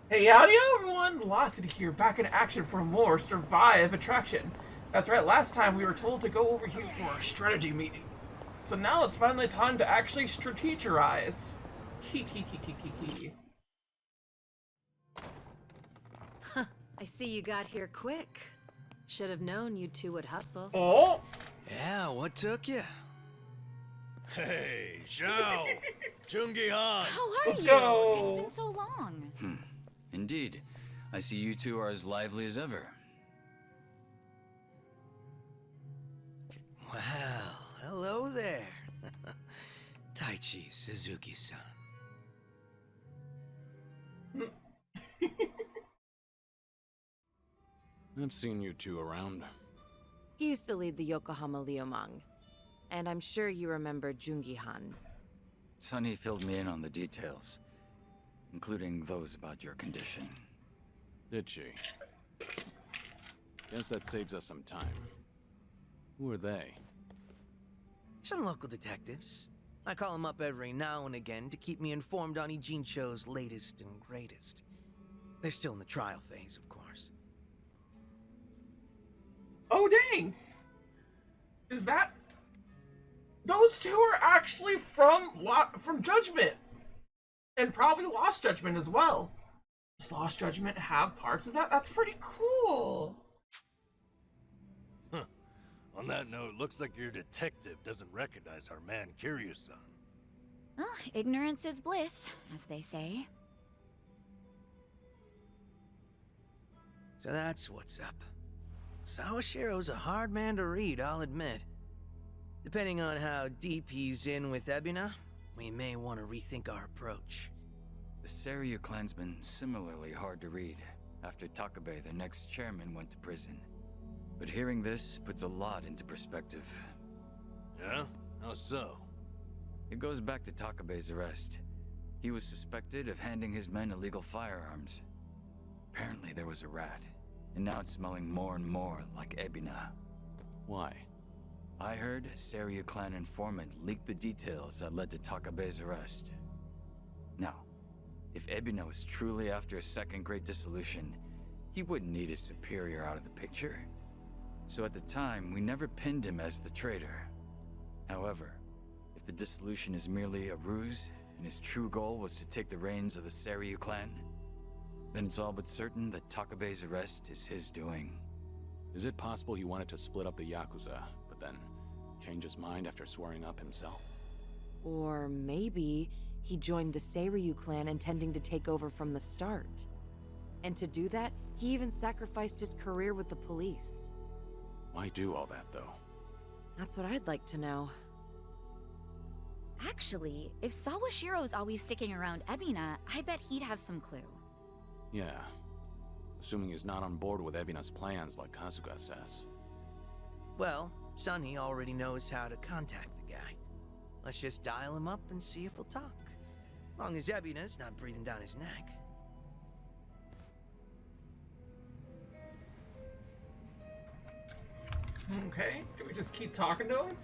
Hey, howdy everyone! Velocity here, back in action for more Survive Attraction. That's right, last time we were told to go over here for a strategy meeting. So now it's finally time to actually strategize. Key. I see you got here quick. Should have known you two would hustle. Oh! Yeah, what took you? Hey, Zhao! Jungi-han! How are Let's you? go. It's been so long. Indeed. I see you two are as lively as ever. Well, hello there. Taichi Suzuki-san. I've seen you two around. He used to lead the Yokohama Liumang. And I'm sure you remember Jungi-han. Sunny filled me in on the details, including those about your condition. Did she? Guess that saves us some time. Who are they? Some local detectives. I call them up every now and again to keep me informed on Ijincho's latest and greatest. They're still in the trial phase, of course. Oh dang! Is that... Those two are actually from Judgment! And probably Lost Judgment as well. Does Lost Judgment have parts of that? That's pretty cool! Huh. On that note, looks like your detective doesn't recognize our man Kiryu-san. Well, ignorance is bliss, as they say. So that's what's up. Sawashiro's a hard man to read, I'll admit. Depending on how deep he's in with Ebina, we may want to rethink our approach. The Seiryu clan's been similarly hard to read after Takabe, their next chairman, went to prison. But hearing this puts a lot into perspective. Yeah? How so? It goes back to Takabe's arrest. He was suspected of handing his men illegal firearms. Apparently there was a rat, and now it's smelling more and more like Ebina. Why? I heard Seiryu clan informant leaked the details that led to Takabe's arrest. Now, if Ebina was truly after a second great dissolution, he wouldn't need his superior out of the picture. So at the time, we never pinned him as the traitor. However, if the dissolution is merely a ruse, and his true goal was to take the reins of the Seiryu clan, then it's all but certain that Takabe's arrest is his doing. Is it possible he wanted to split up the Yakuza, but then change his mind after swearing up himself? Or maybe he joined the Seiryu clan intending to take over from the start. And to do that, he even sacrificed his career with the police. Why do all that, though? That's what I'd like to know. Actually, if Sawashiro's always sticking around Ebina, I bet he'd have some clue. Yeah. Assuming he's not on board with Ebina's plans like Kasuga says. Well, Sunny already knows how to contact the guy. Let's just dial him up and see if he'll talk. Long as Ebina's not breathing down his neck. Okay, do we just keep talking to him?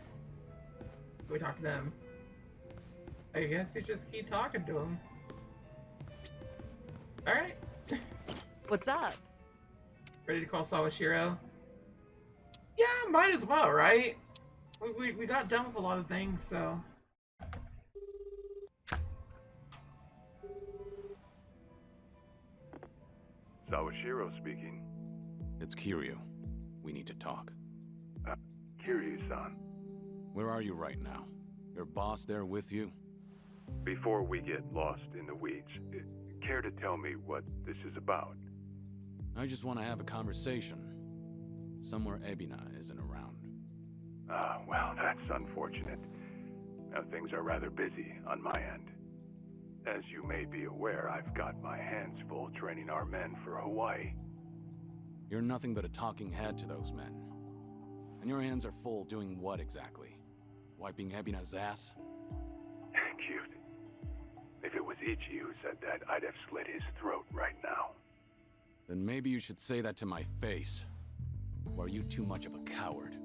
Do we talk to them? I guess you just keep talking to him. Alright. What's up? Ready to call Sawashiro? Yeah, might as well, right? We got done with a lot of things, so... Sawashiro speaking. It's Kiryu. We need to talk. Kiryu-san. Where are you right now? Your boss there with you? Before we get lost in the weeds, care to tell me what this is about? I just want to have a conversation. Somewhere Ebina isn't around. Well, that's unfortunate. Now, things are rather busy on my end. As you may be aware, I've got my hands full training our men for Hawaii. You're nothing but a talking head to those men. And your hands are full doing what exactly? Wiping Ebina's ass? Cute. If it was Ichi who said that, I'd have slit his throat right now. Then maybe you should say that to my face. Or are you too much of a coward?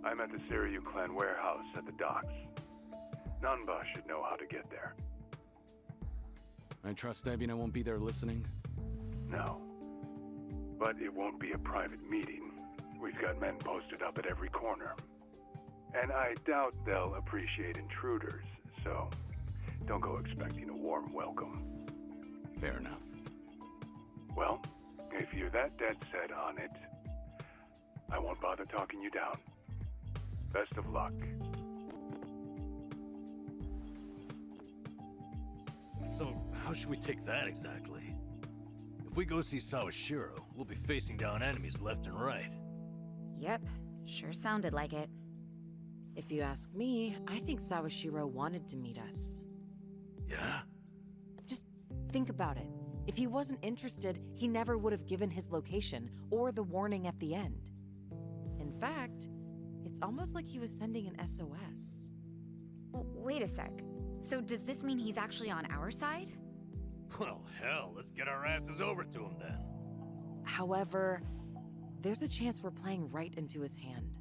I'm at the Seiryu clan warehouse at the docks. Nanba should know how to get there. I trust Ebina won't be there listening? No. But it won't be a private meeting. We've got men posted up at every corner. And I doubt they'll appreciate intruders, so don't go expecting a warm welcome. Fair enough. Well, if you're that dead set on it, I won't bother talking you down. Best of luck. So, how should we take that exactly? If we go see Sawashiro, we'll be facing down enemies left and right. Yep, sure sounded like it. If you ask me, I think Sawashiro wanted to meet us. Yeah? Just think about it. If he wasn't interested, he never would have given his location or the warning at the end. In fact, it's almost like he was sending an SOS. Wait a sec. So does this mean he's actually on our side? Well, hell, let's get our asses over to him then. However, there's a chance we're playing right into his hand.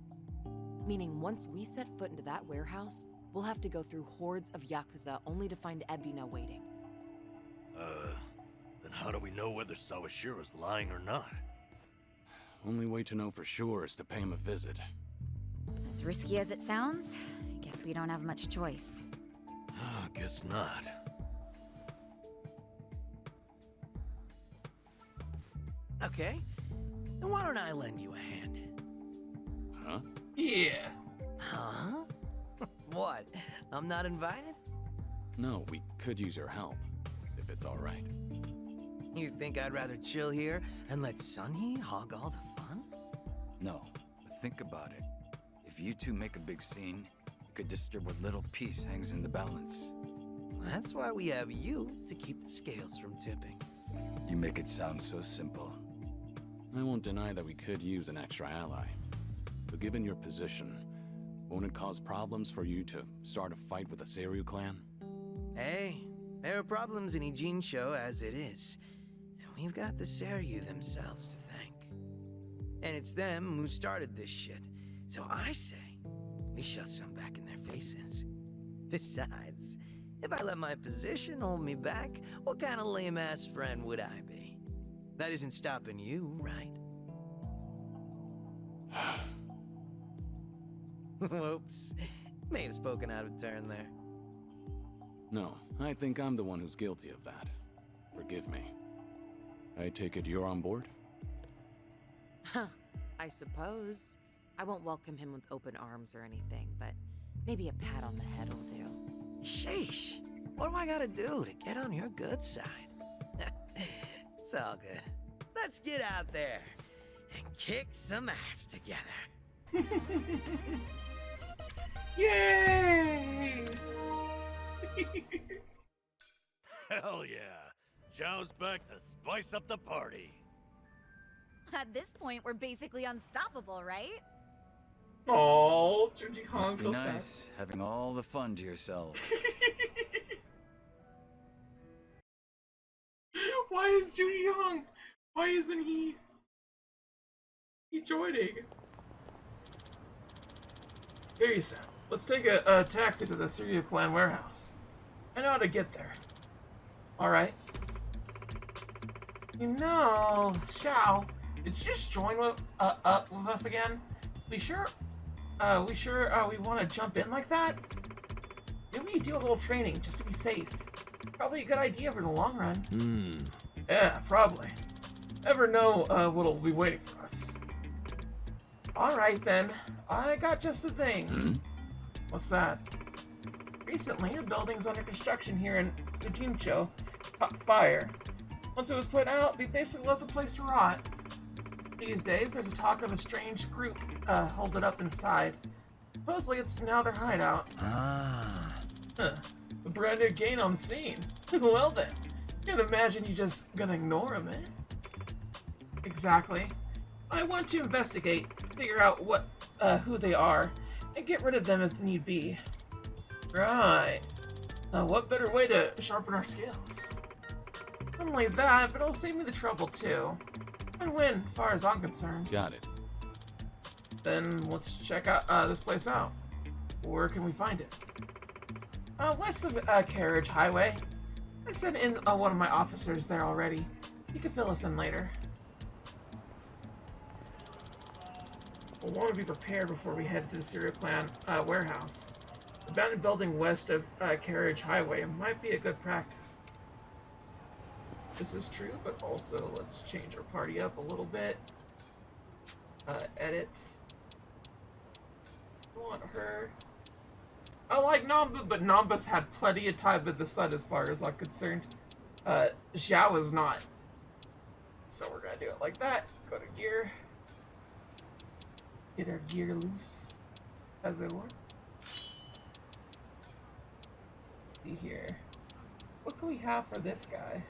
Meaning once we set foot into that warehouse, we'll have to go through hordes of Yakuza only to find Ebina waiting. Then how do we know whether Sawashiro's lying or not? Only way to know for sure is to pay him a visit. As risky as it sounds, I guess we don't have much choice. Guess not. Okay, then why don't I lend you a hand? Huh? Yeah. Huh? What? I'm not invited? No, we could use your help, if it's all right. You think I'd rather chill here and let Sunhee hog all the fun? No, but think about it. If you two make a big scene, it could disturb what little piece hangs in the balance. That's why we have you to keep the scales from tipping. You make it sound so simple. I won't deny that we could use an extra ally. But given your position, won't it cause problems for you to start a fight with the Seiryu clan? Hey, there are problems in Ijincho as it is. And we've got the Seiryu themselves to thank. And it's them who started this shit. So I say, we shove some back in their faces. Besides, if I let my position hold me back, what kind of lame-ass friend would I be? That isn't stopping you, right? Whoops. May have spoken out of turn there. No, I think I'm the one who's guilty of that. Forgive me. I take it you're on board? Huh, I suppose. I won't welcome him with open arms or anything, but maybe a pat on the head will do. Sheesh. What do I gotta do to get on your good side? It's all good. Let's get out there and kick some ass together. Yay! Hell yeah. Zhao's back to spice up the party. At this point, we're basically unstoppable, right? Oh, Junji Must Hong be so nice, having all the fun to yourself. sad. Why is Junji Hong? Why isn't he joining? Kiryu-san, let's take a taxi to the Seiryu clan warehouse. I know how to get there. Alright. You know, Xiao, did you just join with us again? We want to jump in like that? Maybe you do a little training just to be safe. Probably a good idea for the long run. Yeah, probably. Never know what'll be waiting for us. Alright then, I got just the thing. What's that? Recently, a building's under construction here in Ujincho caught fire. Once it was put out, they basically left the place to rot. These days, there's a talk of a strange group holed it up inside. Supposedly, it's now their hideout. Ah. Huh. A brand new gain on the scene. Well then, can't imagine you just gonna ignore him, eh? Exactly. I want to investigate, figure out who they are, and get rid of them if need be. Right. What better way to sharpen our skills? Not only that, but it'll save me the trouble too. Win-win, as far as I'm concerned. Got it. Then let's check out this place out. Where can we find it? West of Carriage Highway. I sent in one of my officers there already. You can fill us in later. We'll want to be prepared before we head to the Serial Clan warehouse. The abandoned building west of Carriage Highway might be a good practice. This is true, but also let's change our party up a little bit. Edit. I want her. I like Nambu, but Nambu's had plenty of time in the sun as far as I'm concerned. Xiao is not. So we're gonna do it like that. Go to gear. Get our gear loose, as it were. See here. What can we have for this guy?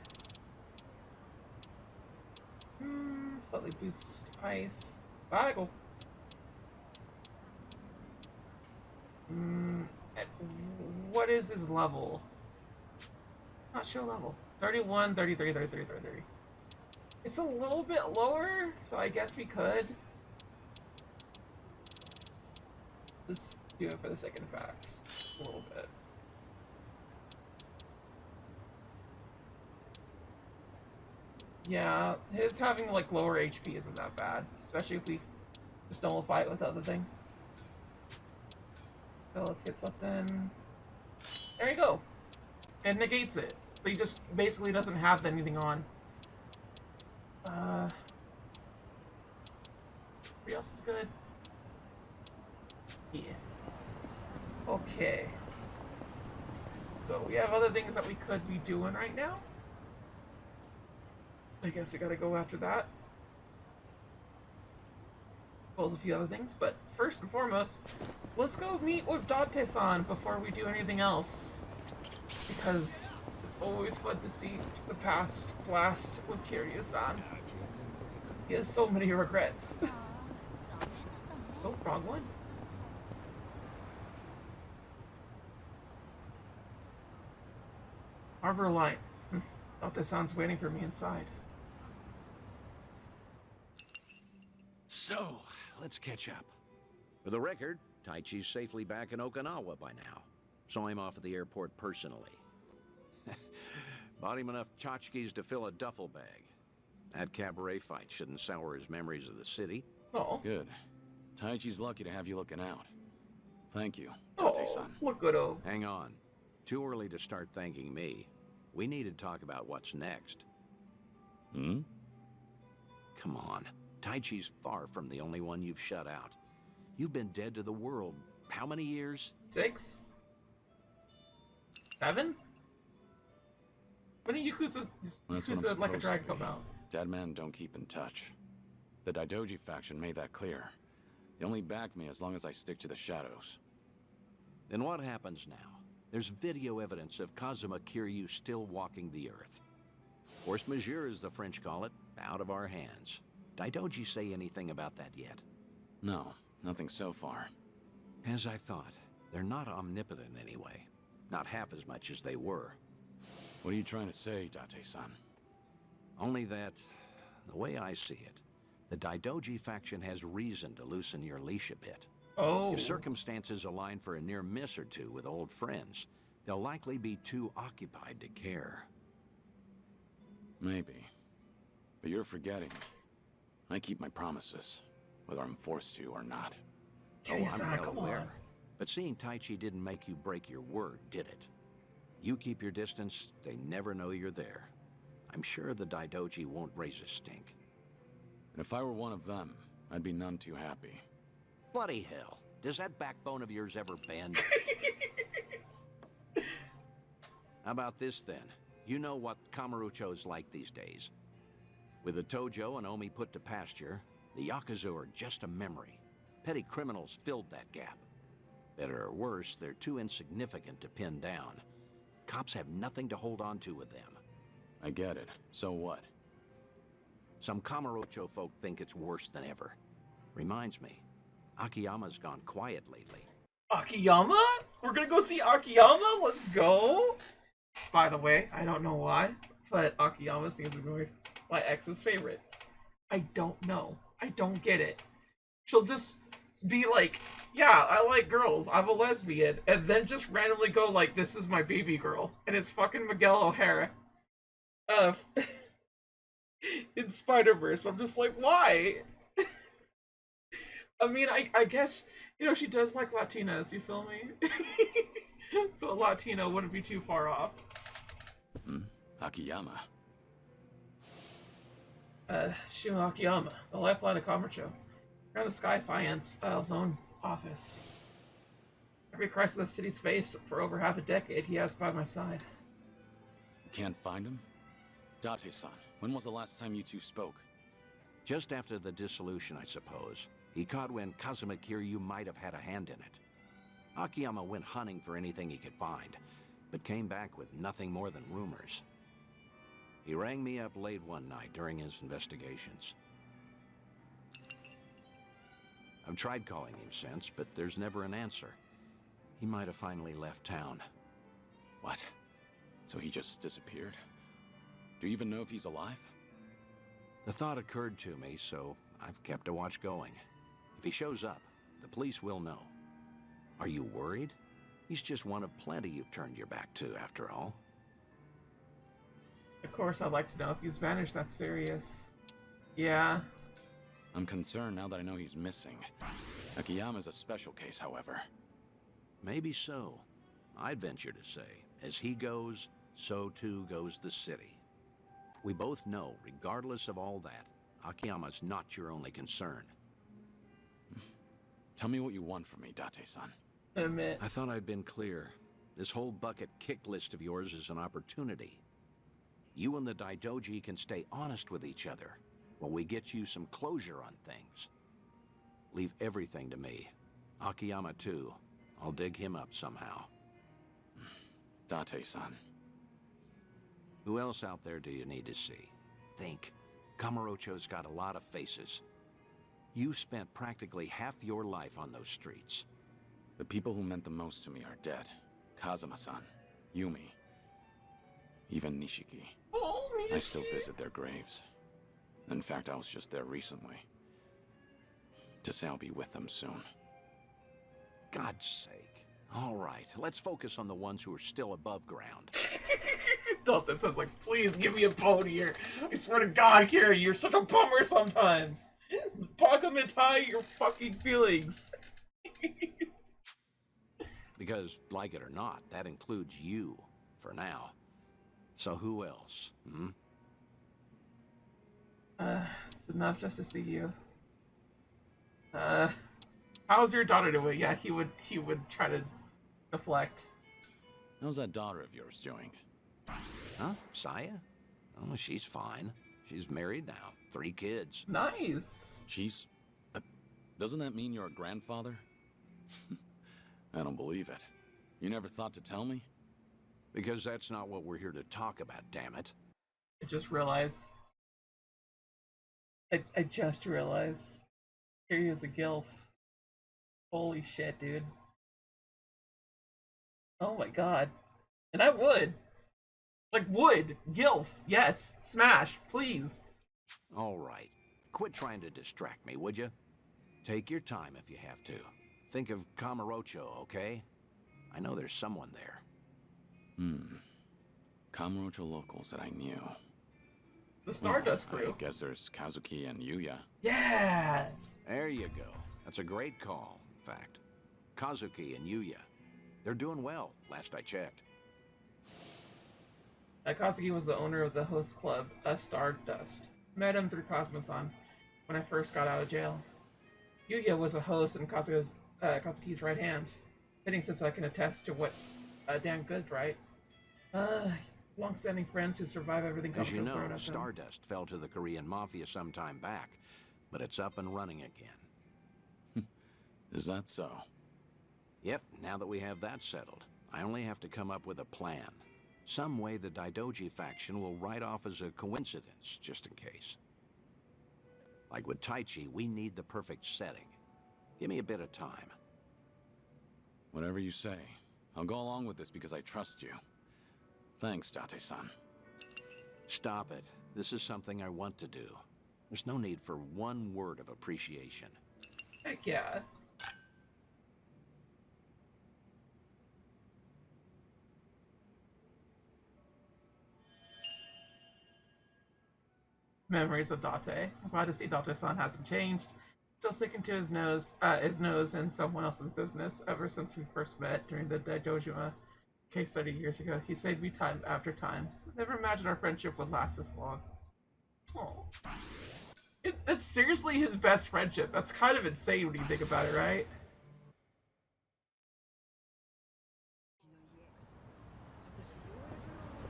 Slightly boost ice. Bicycle. What is his level? Not show level. 31, 33, 33, 33. It's a little bit lower, so I guess we could. Let's do it for the sake of the fact. A little bit. Yeah, his having like lower HP isn't that bad, especially if we just nullify it with the other thing. So let's get something. There you go. It negates it. So he just basically doesn't have anything on. Everybody else is good. Yeah. Okay. So we have other things that we could be doing right now. I guess we gotta go after that. Well, as a few other things, but first and foremost, let's go meet with Dante-san before we do anything else. Because it's always fun to see the past blast with Kiryu-san. He has so many regrets. Oh, wrong one. Harbor Light. Dante-san's waiting for me inside. So, let's catch up. For the record, Taichi's safely back in Okinawa by now. Saw him off at the airport personally. Bought him enough tchotchkes to fill a duffel bag. That cabaret fight shouldn't sour his memories of the city. Oh. Good. Taichi's lucky to have you looking out. Thank you, Oh, Dante-san. look good, oh. Hang on. Too early to start thanking me. We need to talk about what's next. Hmm? Come on. Taichi's far from the only one you've shut out. You've been dead to the world how many years? 6? 7? When did Yakuza That's what I'm Like a supposed Dragon to come be. out? Dead men don't keep in touch. The Daidoji faction made that clear. They only back me as long as I stick to the shadows. Then what happens now? There's video evidence of Kazuma Kiryu still walking the earth. Force majeure, as the French call it, out of our hands. Daidoji say anything about that yet? No, nothing so far. As I thought, they're not omnipotent anyway. Not half as much as they were. What are you trying to say, Date-san? Only that, the way I see it, the Daidoji faction has reason to loosen your leash a bit. Oh. If circumstances align for a near miss or two with old friends, they'll likely be too occupied to care. Maybe. But you're forgetting. I keep my promises, whether I'm forced to or not. Okay, I'm son, well come aware. on. But seeing Taichi didn't make you break your word, did it? You keep your distance, they never know you're there. I'm sure the Daidoji won't raise a stink. And if I were one of them, I'd be none too happy. Bloody hell. Does that backbone of yours ever bend? How about this, then? You know what Kamurocho's like these days. With the Tojo and Omi put to pasture, the Yakuza are just a memory. Petty criminals filled that gap. Better or worse, they're too insignificant to pin down. Cops have nothing to hold on to with them. I get it. So what? Some Kamurocho folk think it's worse than ever. Reminds me, Akiyama's gone quiet lately. Akiyama? We're gonna go see Akiyama? Let's go! By the way, I don't know why, but Akiyama seems to be my ex's favorite. I don't know. I don't get it. She'll just be like, yeah, I like girls, I'm a lesbian, and then just randomly go like, this is my baby girl, and it's fucking Miguel O'Hara. in Spider-Verse. I'm just like, why? I mean, I guess, you know, she does like Latinas, you feel me? So a Latino wouldn't be too far off. Akiyama. Shun Akiyama, the lifeline of Kamurocho. Around the Sky Fiance, loan office. Every crisis the city's faced for over half a decade, he has by my side. You can't find him? Date-san, when was the last time you two spoke? Just after the dissolution, I suppose. He caught wind Kazuma Kiryu might have had a hand in it. Akiyama went hunting for anything he could find, but came back with nothing more than rumors. He rang me up late one night during his investigations. I've tried calling him since, but there's never an answer. He might have finally left town. What? So he just disappeared? Do you even know if he's alive? The thought occurred to me, so I've kept a watch going. If he shows up, the police will know. Are you worried? He's just one of plenty you've turned your back to, after all. Of course, I'd like to know if he's vanished. That's serious. Yeah. I'm concerned now that I know he's missing. Akiyama's a special case, however. Maybe so. I'd venture to say, as he goes, so too goes the city. We both know, regardless of all that, Akiyama's not your only concern. Tell me what you want from me, Date-san. Admit. I thought I'd been clear. This whole bucket kick list of yours is an opportunity. You and the Daidoji can stay honest with each other while we get you some closure on things. Leave everything to me. Akiyama, too. I'll dig him up somehow. Date-san. Who else out there do you need to see? Think. Kamurocho's got a lot of faces. You spent practically half your life on those streets. The people who meant the most to me are dead. Kazuma-san, Yumi, even Nishiki. Oh, I still visit their graves. In fact, I was just there recently. To say I'll be with them soon. God's sake. All right, let's focus on the ones who are still above ground. Dalton says, like, please give me a bone here. I swear to God, Kiryu, you're such a bummer sometimes. Document your fucking feelings. Because, like it or not, that includes you, for now. So who else, It's enough just to see you. How's your daughter doing? Yeah, he would try to deflect. How's that daughter of yours doing? Huh? Saya? Oh, she's fine. She's married now. 3 kids. Nice. She's... doesn't that mean you're a grandfather? I don't believe it. You never thought to tell me? Because that's not what we're here to talk about, damn it. I just realized. I just realized. Kiryu's a gilf. Holy shit, dude. Oh my god. And I would. Like, would. Gilf. Yes. Smash. Please. All right. Quit trying to distract me, would you? Take your time if you have to. Think of Kamurocho, okay? I know there's someone there. Kamurocho locals that I knew. The Stardust Well, crew. I guess there's Kazuki and Yuya. Yeah. There you go. That's a great call, in fact. Kazuki and Yuya. They're doing well, last I checked. Kazuki was the owner of the host club, Stardust. Met him through Cosmo-san when I first got out of jail. Yuya was a host and Kazuki's right hand. Fitting since I can attest to what damn good, right? Long-standing friends who survive everything As you Kazuki's know, thrown at them. Stardust fell to the Korean Mafia some time back, but it's up and running again. Is that so? Yep, now that we have that settled, I only have to come up with a plan. Some way the Daidoji faction will write off as a coincidence, just in case. Like with Taichi, we need the perfect setting. Give me a bit of time. Whatever you say. I'll go along with this because I trust you. Thanks, Date-san. Stop it. This is something I want to do. There's no need for one word of appreciation. Heck yeah. memories of Date. I'm glad to see Date-san hasn't changed. Still sticking to his nose in someone else's business ever since we first met during the Daidojima case 30 years ago. He saved me time after time. Never imagined our friendship would last this long. Oh, that's seriously his best friendship. That's kind of insane when you think about it, right?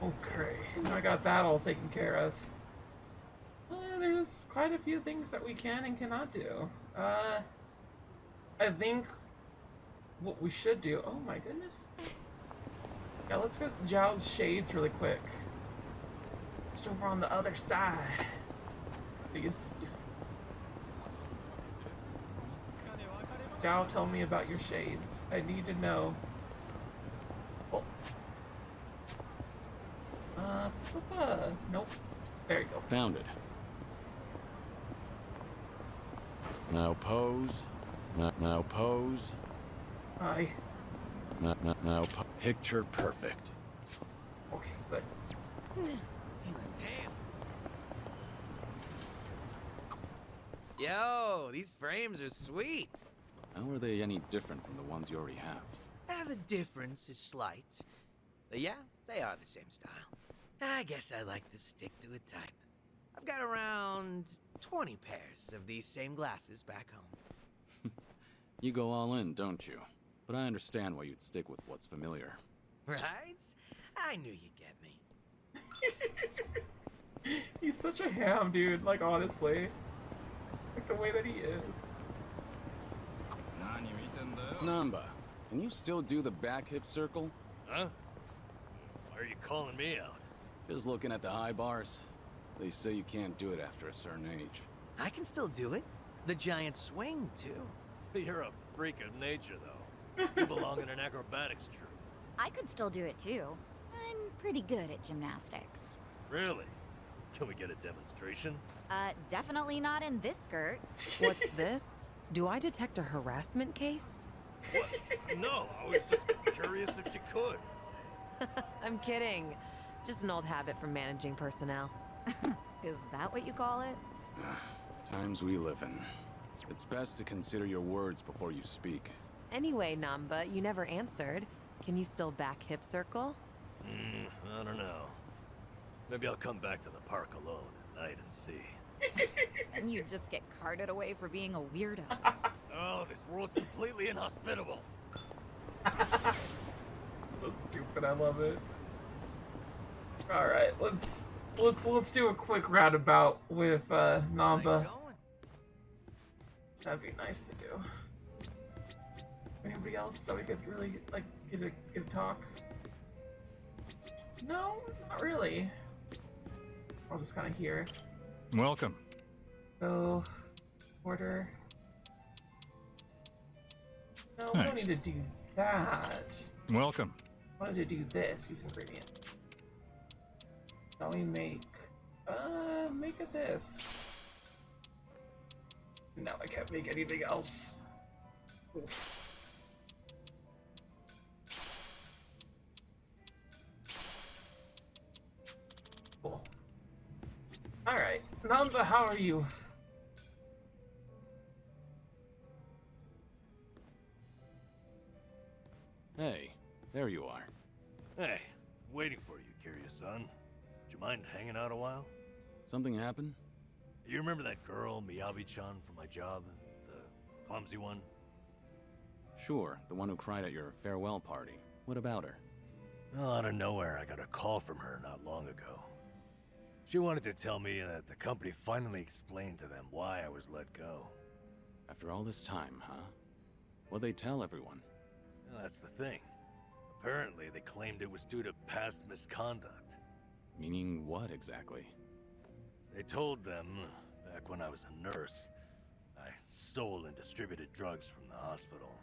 Okay, I got that all taken care of. There's quite a few things that we can and cannot do. I think what we should do. Oh my goodness. Yeah, let's go to Zhao's shades really quick. Just over on the other side. Please. Zhao, tell me about your shades. I need to know. Oh. Nope. There you go. Found it. Now pose. Now pose. Hi. Now picture perfect. Okay, good. Damn. Yo, these frames are sweet. How are they any different from the ones you already have? The difference is slight. But yeah, they are the same style. I guess I like to stick to a type. I've got around 20 pairs of these same glasses back home. You go all in, don't you? But I understand why you'd stick with what's familiar. Right? I knew you'd get me. He's such a ham, dude. Like, honestly. Like, the way that he is. Namba, can you still do the back hip circle? Huh? Why are you calling me out? Just looking at the high bars. They say you can't do it after a certain age. I can still do it. The giant swing, too. You're a freak of nature, though. You belong in an acrobatics troupe. I could still do it too. I'm pretty good at gymnastics. Really? Can we get a demonstration? Definitely not in this skirt. What's this? Do I detect a harassment case? What? No, I was just curious if she could. I'm kidding. Just an old habit from managing personnel. Is that what you call it? Times we live in. It's best to consider your words before you speak. Anyway, Namba, you never answered. Can you still back hip circle? I don't know. Maybe I'll come back to the park alone at night and see. And you just get carted away for being a weirdo. Oh, this world's completely inhospitable. So stupid, I love it. Alright, let's do a quick roundabout with Namba. Nice going. That'd be nice to do. Anybody else that we could really like get a talk? No, not really. I'll just kind of hear. Welcome. So, order. No, we don't Nice. need to do that. Welcome. I wanted to do this. These ingredients. Shall we make it this? No, I can't make anything else. Oof. Cool. Alright. Namba, how are you? Hey, there you are. Hey, waiting for you, Kiryu-san. Would you mind hanging out a while? Something happened? You remember that girl, Miyabi-chan, from my job? The clumsy one? Sure, the one who cried at your farewell party. What about her? Well, out of nowhere, I got a call from her not long ago. She wanted to tell me that the company finally explained to them why I was let go. After all this time, huh? What'd they tell everyone? Well, that's the thing. Apparently, they claimed it was due to past misconduct. Meaning what exactly? They told them, back when I was a nurse, I stole and distributed drugs from the hospital.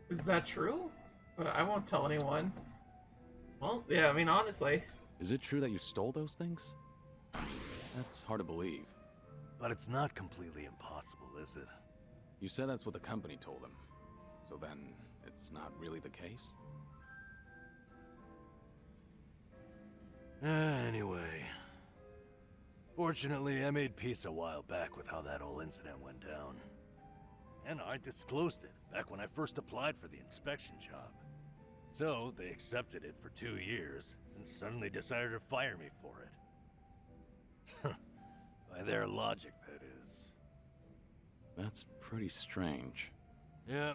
Is that true? I won't tell anyone. Well, yeah, I mean, honestly. Is it true that you stole those things? I mean, that's hard to believe. But it's not completely impossible, is it? You said that's what the company told them. So then, it's not really the case? Anyway. Fortunately, I made peace a while back with how that whole incident went down. And I disclosed it back when I first applied for the inspection job. So, they accepted it for 2 years, and suddenly decided to fire me for it. By their logic, that is. That's pretty strange. Yeah,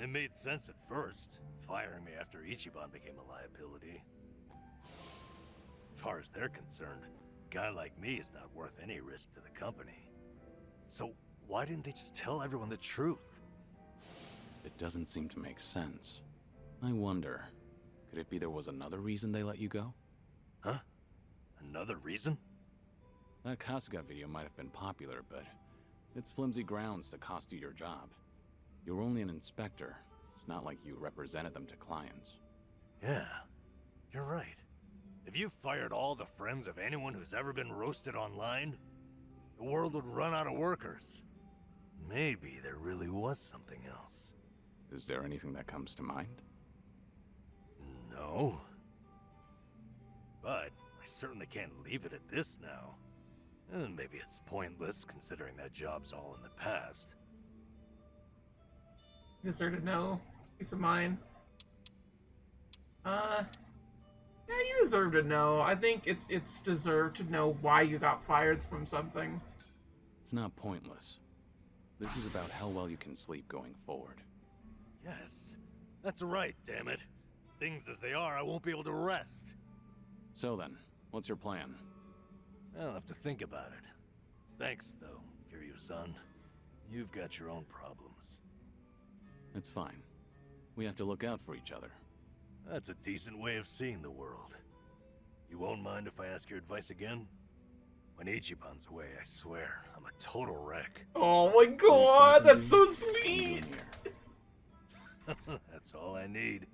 it made sense at first, firing me after Ichiban became a liability. As far as they're concerned, a guy like me is not worth any risk to the company. So, why didn't they just tell everyone the truth? It doesn't seem to make sense. I wonder, could it be there was another reason they let you go? Huh? Another reason? That Kasuga video might have been popular, but it's flimsy grounds to cost you your job. You're only an inspector. It's not like you represented them to clients. Yeah, you're right. If you fired all the friends of anyone who's ever been roasted online, the world would run out of workers. Maybe there really was something else. Is there anything that comes to mind? No. But I certainly can't leave it at this now. And maybe it's pointless considering that job's all in the past. Deserve to know. Peace of mind. Yeah, you deserve to know. I think it's deserved to know why you got fired from something. It's not pointless. This is about how well you can sleep going forward. Yes, that's right, damn it. Things as they are, I won't be able to rest. So then, what's your plan? I'll have to think about it. Thanks, though, Kiryu-san. You've got your own problems. It's fine. We have to look out for each other. That's a decent way of seeing the world. You won't mind if I ask your advice again? When Ichiban's away, I swear, I'm a total wreck. Oh my god, that's so sweet! That's all I need.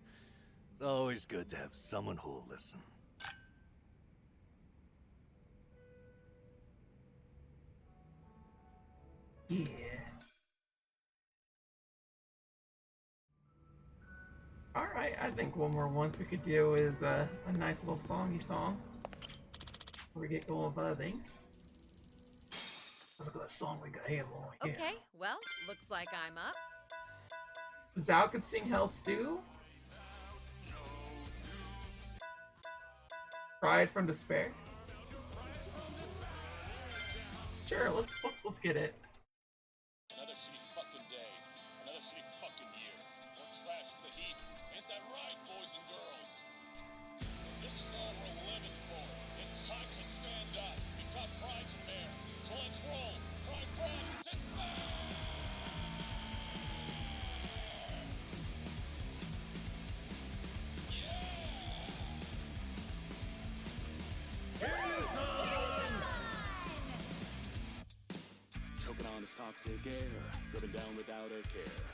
It's always good to have someone who'll listen. Yeah. Alright, I think one more once we could do is a nice little songy song. Before we get going with other things. Let's look at that song we got here, boy. Yeah. Okay, well, looks like I'm up. Zao could sing Hell Stew. Pride from Despair. Sure, let's get it. Another shitty fucking day. Another shitty fucking year. More trash for the heap. Ain't that right, boys and girls? This is all we're living for. It's time to stand up. We've got pride to bear. So let's roll. Pride, despair! Choking on this toxic air, driven down without a care.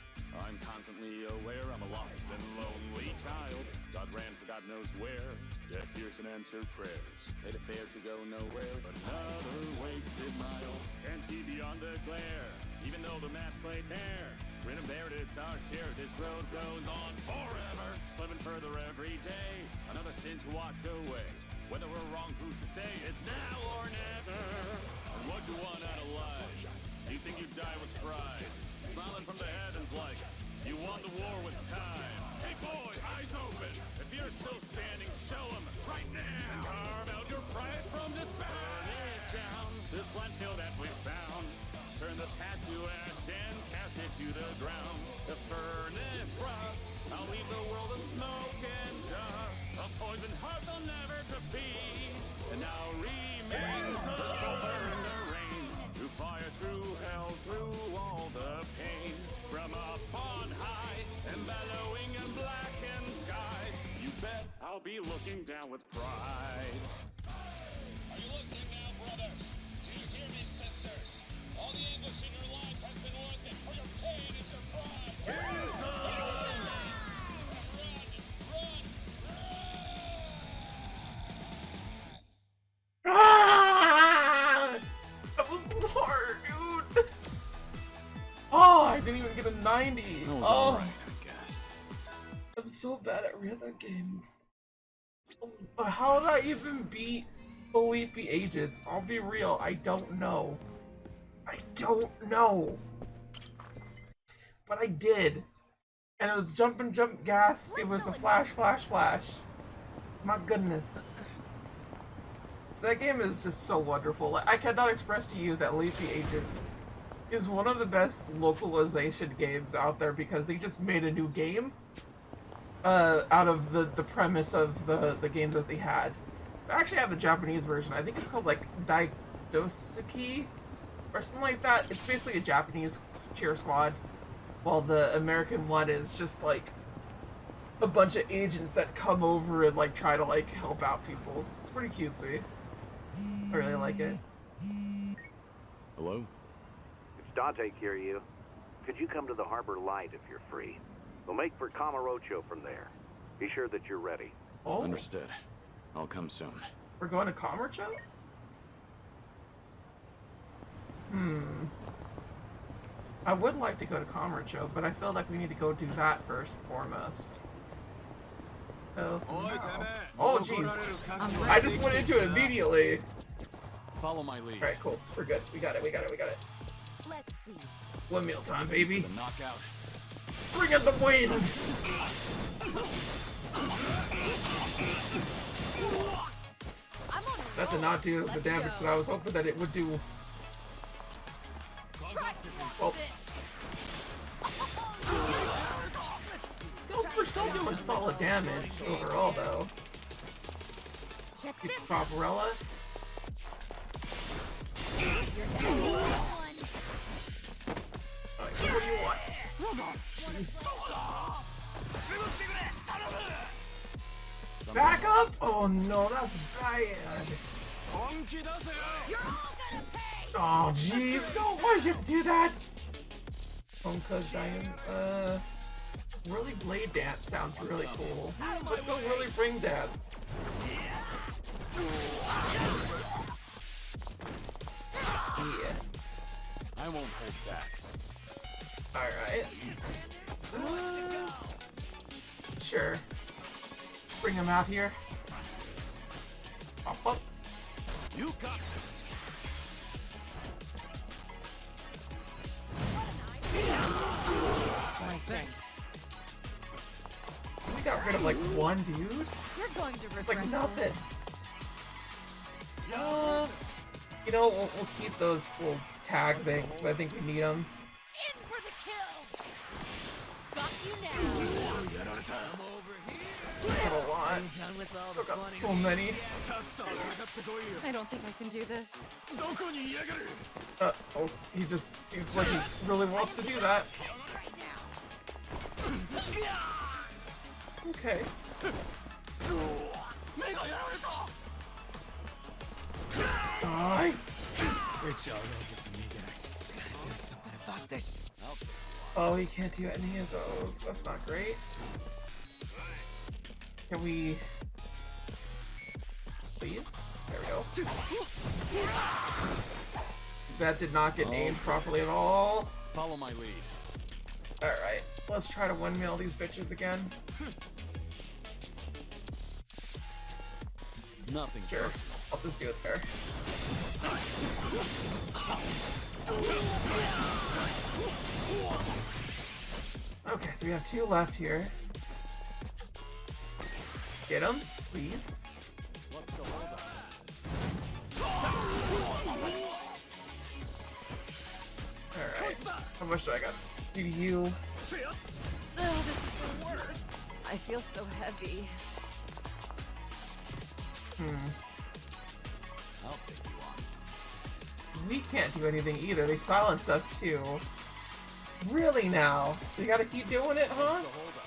I'm constantly aware I'm a lost and lonely child. God ran for God knows where, deaf ears and answered prayers. Paid a fare to go nowhere, but another wasted mile. Can't see beyond the glare, even though the map's laid bare. Grin and bear it, it's our share. This road goes on forever, slipping further every day. Another sin to wash away. Whether we're wrong, who's to say? It's now or never. And what you want out of life? Do you think you die with pride? Smiling from the heavens like you won the war with time. Hey boy, eyes open. If you're still standing, show 'em right now. Carve out your pride from this burn it down. This landfill that we found. Turn the past to ash and cast it to the ground. The furnace rust. I'll leave the world in smoke and dust. A poison heart they'll never to feed. And now remains the sulfur and the rain. Through fire, through hell, through all the pain. From up on high and bellowing and blackened skies. You bet I'll be looking down with pride. Are you listening now, brothers? Do you hear me, sisters? All the anguish in your lives has been worth it, for your pain is your pride. Run! Ah! That was so hard, dude. Oh, I didn't even get a 90. That was Oh, alright, I guess. I'm so bad at rhythm game. How did I even beat Elite Agents? I'll be real, I don't know. I don't know. But I did. And it was jump and jump gas. It was a flash, flash, flash. My goodness. That game is just so wonderful. I cannot express to you that Leafy Agents is one of the best localization games out there because they just made a new game out of the premise of the game that they had. I actually have the Japanese version. I think it's called like Daidosuki or something like that. It's basically a Japanese cheer squad, while the American one is just like a bunch of agents that come over and like try to like help out people. It's pretty cutesy. I really like it. Hello? It's Dante, Kiryu. Could you come to the Harbor Light if you're free? We'll make for Kamurocho from there. Be sure that you're ready. Oh, Understood. I'll come soon. we're going to Kamurocho? I would like to go to Kamurocho, but I feel like we need to go do that first and foremost. Oh, no. Oh, jeez. I just went into it immediately. Follow my lead. Alright, cool. We're good. We got it, we got it, we got it. Let's see. Windmill time, baby. The knockout. Bring in the wind! That did not do the damage that I was hoping that it would do. Oh. We're still doing solid damage overall, though. Keep Barbarella. Alright, what do you want? Jeez. Back up? Oh no, that's bad. Oh jeez, no, why'd you do that? Honka Giant, Whirly Blade Dance sounds really cool. Let's go Whirly Ring Dance. Yeah. I won't hold back. Alright. Sure. Bring him out here. Pop up. You got We got rid of like one dude? You're going to It's like regret nothing. this. You know, we'll keep those little tag things. I think we need them. In for the kill. Got you now. Still got a lot. Still got so many. I don't think I can do this. Oh, he just seems like he really wants to do that. Okay. Die! It's alright with me, guys. Gotta do something about this. Oh, he can't do any of those. That's not great. Can we... Please? There we go. That did not get aimed properly at all. Follow my lead. Alright, let's try to windmill these bitches again. Nothing. Sure. I'll just do it there. Okay, so we have two left here. Get him, please. What's the holdup? Alright. How much do I got? Do you? Oh, this is the worst. I feel so heavy. I'll take you on. We can't do anything either. They silenced us too. Really now? We gotta keep doing it, huh? What's the holdup?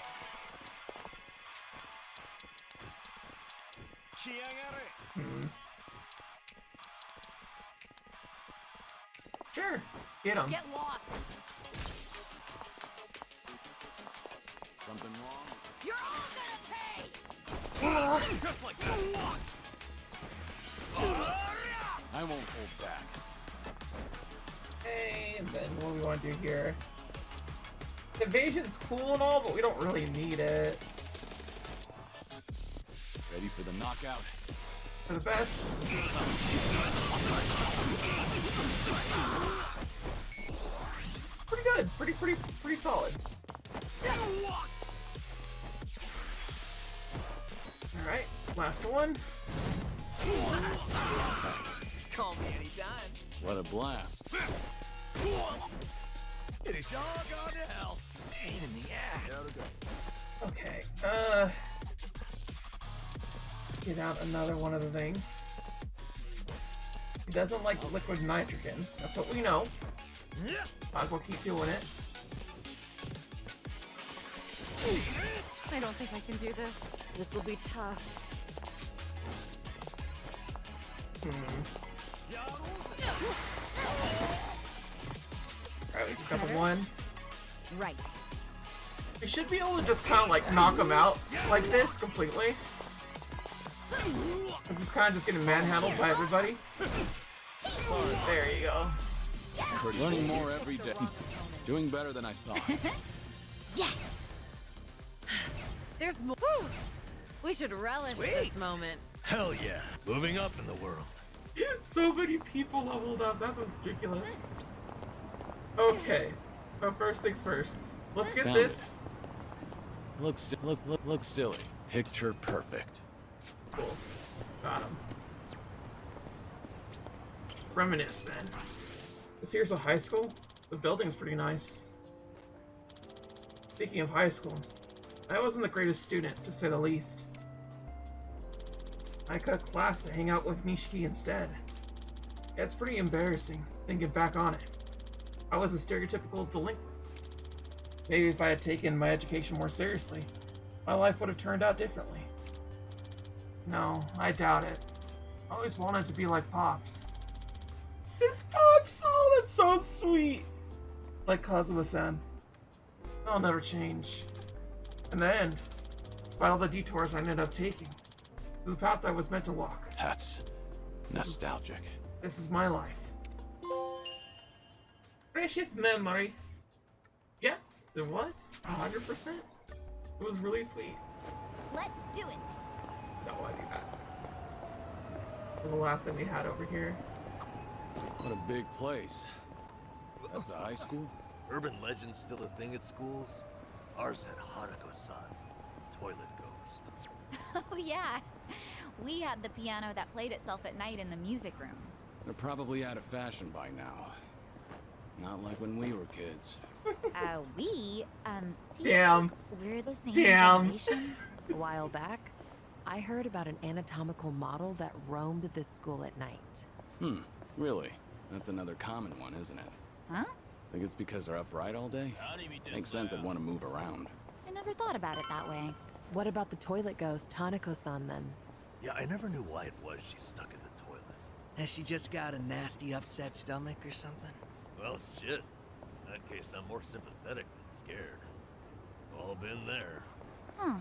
Sure. Get him. Get lost. Something wrong? You're all gonna pay. Just like that. I won't hold back. Hey, and then what do we want to do here? Evasion's cool and all, but we don't really need it. Ready for for the knockout. For the best. Pretty good. Pretty solid. Alright, last one. Call me anytime. What a blast. It is all gone to hell. Pain in the ass. Okay, get out another one of the things. He doesn't like liquid nitrogen. That's what we know. Might as well keep doing it. I don't think I can do this. This will be tough. Alright, we just got the one. Right. We should be able to just kind of like knock him out like this completely. This is kind of just getting manhandled by everybody. There you go. Learning more every day. Doing better than I thought. Yes! There's more. We should relish this moment. Hell yeah. Moving up in the world. So many people leveled up. That was ridiculous. Okay. So first things first. Let's get Found this. Look silly. Picture perfect. Cool. Got him. Reminisce then. This here's a high school. The building's pretty nice. Speaking of high school, I wasn't the greatest student, to say the least. I cut class to hang out with Nishiki instead. Yeah, it's pretty embarrassing, thinking back on it. I was a stereotypical delinquent. Maybe if I had taken my education more seriously, my life would have turned out differently. No, I doubt it. I always wanted to be like Pops. Sis Pops! Oh, that's so sweet! Like Kazuma-san. I'll never change. In the end, despite all the detours I ended up taking, the path I was meant to walk. That's nostalgic. This is my life. Precious memory. Yeah, it was. 100%. It was really sweet. Let's do it. No, I do that. It was the last thing we had over here. What a big place. That's a high school? Urban legends still a thing at schools? Ours had Hanako-san, toilet ghost. Oh yeah. We had the piano that played itself at night in the music room. They're probably out of fashion by now. Not like when we were kids. Do you Damn. think we're the same Damn. generation? A while back, I heard about an anatomical model that roamed this school at night. Really? That's another common one, isn't it? Huh? Think it's because they're upright all day? Makes sense I'd want to move around. I never thought about it that way. What about the toilet ghost, Hanako-san, then? Yeah, I never knew why it was she stuck in the toilet. Has she just got a nasty upset stomach or something? Well, shit. In that case, I'm more sympathetic than scared. All been there. Huh.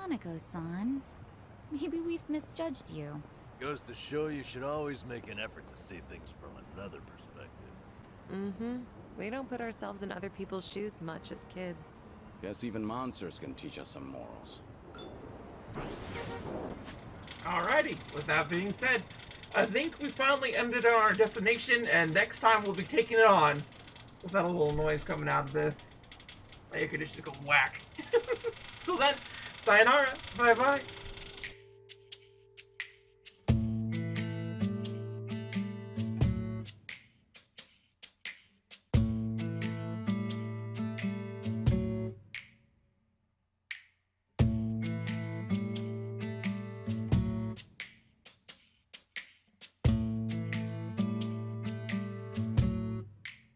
Hanako-san. Maybe we've misjudged you. Goes to show you should always make an effort to see things from another perspective. Mm-hmm. We don't put ourselves in other people's shoes much as kids. Guess even monsters can teach us some morals. Alrighty, with that being said, I think we finally ended on our destination, and next time we'll be taking it on. With that little noise coming out of this. You could just go whack. Till then, sayonara, bye-bye.